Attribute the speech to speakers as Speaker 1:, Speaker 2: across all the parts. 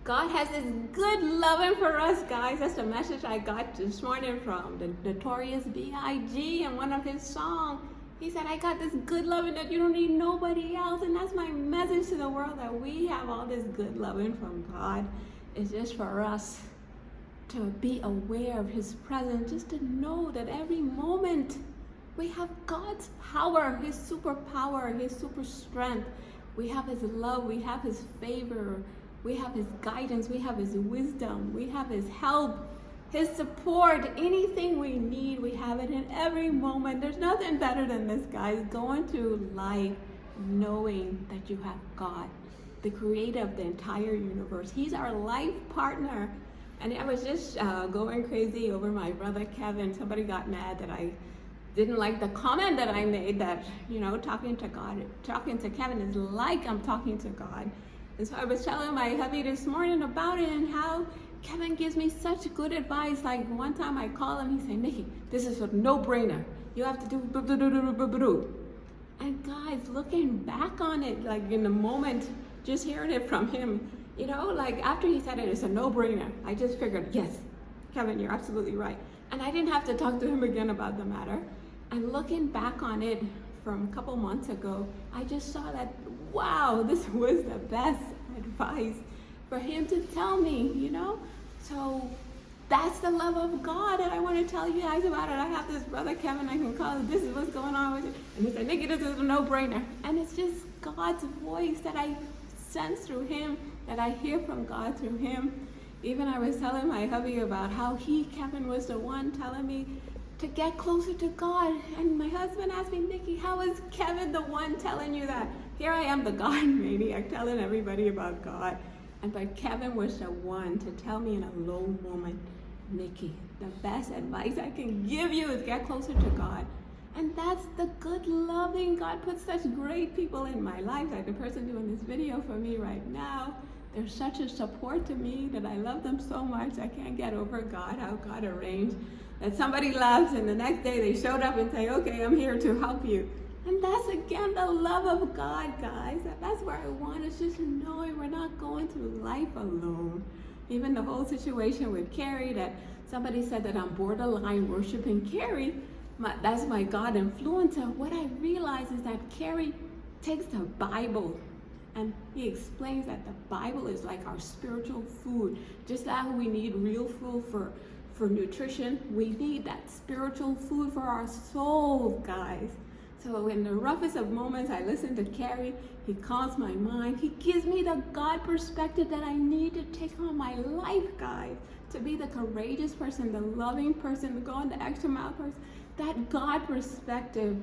Speaker 1: God has this good loving for us, guys. That's the message I got this morning from the Notorious B.I.G. in one of his songs. He said, I got this good loving that you don't need nobody else. And that's my message to the world, that we have all this good loving from God. It's just for us to be aware of his presence, just to know that every moment we have God's power, his superpower, his super strength. We have his love, we have his favor, we have his guidance, we have his wisdom, we have his help, his support. Anything we need, we have it in every moment. There's nothing better than this, guys. Going through life knowing that you have God, the creator of the entire universe. He's our life partner. And I was just going crazy over my brother Kevin. Somebody got mad that I didn't like the comment that I made, that, you know, talking to Kevin is like I'm talking to God. And so I was telling my hubby this morning about it and how Kevin gives me such good advice. Like one time I call him, he said, Nikki, this is a no-brainer. You have to do. And guys, looking back on it, like in the moment, just hearing it from him, you know, like after he said it, it's a no-brainer. I just figured, yes, Kevin, you're absolutely right. And I didn't have to talk to him again about the matter. And looking back on it from a couple months ago, I just saw that, wow, this was the best advice for him to tell me, you know? So that's the love of God, and I want to tell you guys about it. I have this brother Kevin I can call, this is what's going on with you. And he said, Nikki, this is a no-brainer. And it's just God's voice that I sense through him, that I hear from God through him. Even I was telling my hubby about how Kevin was the one telling me to get closer to God. And my husband asked me, Nikki, how is Kevin the one telling you that? Here I am, the God maniac, telling everybody about God. But Kevin was the one to tell me in a low moment, Nikki, the best advice I can give you is get closer to God. And that's the good loving. God puts such great people in my life, like the person doing this video for me right now. They're such a support to me that I love them so much. I can't get over God, how God arranged that somebody loves and the next day they showed up and say, okay, I'm here to help you. And that's again the love of God, guys. That's where I want us, just knowing we're not going through life alone. Even the whole situation with Carrie, that somebody said that I'm borderline worshiping Carrie. That's my God influencer. What I realize is that Carrie takes the Bible and he explains that the Bible is like our spiritual food. Just like we need real food for nutrition, we need that spiritual food for our soul, guys. So in the roughest of moments, I listen to Carrie. He calms my mind. He gives me the God perspective that I need to take on my life, guys. To be the courageous person, the loving person, to go on the extra mile person. That God perspective,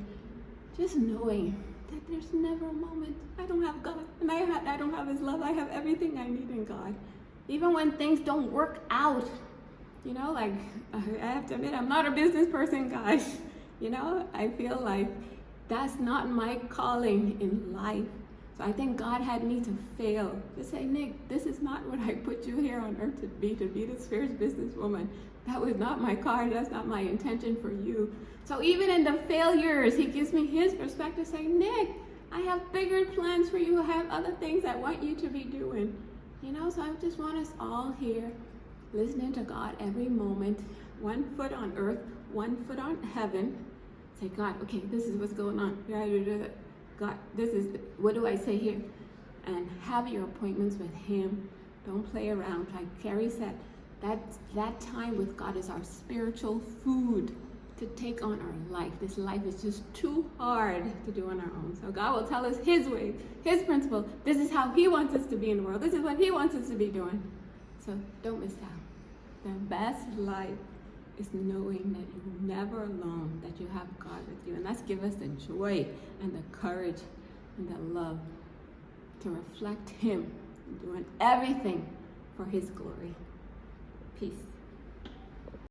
Speaker 1: just knowing that there's never a moment I don't have God. And I don't have his love. I have everything I need in God. Even when things don't work out, you know, like I have to admit, I'm not a business person, guys. You know, I feel like that's not my calling in life. So I think God had me to fail, to say, Nick, this is not what I put you here on earth to be this fierce businesswoman. That was not my card, that's not my intention for you. So even in the failures, he gives me his perspective, saying, Nick, I have bigger plans for you. I have other things I want you to be doing. You know, so I just want us all here, listening to God every moment, one foot on earth, one foot on heaven. Say, God, okay, this is what's going on. God, this is, what do I say here? And have your appointments with him. Don't play around. Like Carrie said, that time with God is our spiritual food to take on our life. This life is just too hard to do on our own. So God will tell us his way, his principle. This is how he wants us to be in the world. This is what he wants us to be doing. So don't miss out. The best life is knowing that you're never alone, that you have God with you. And that's give us the joy and the courage and the love to reflect him, doing everything for his glory. Peace.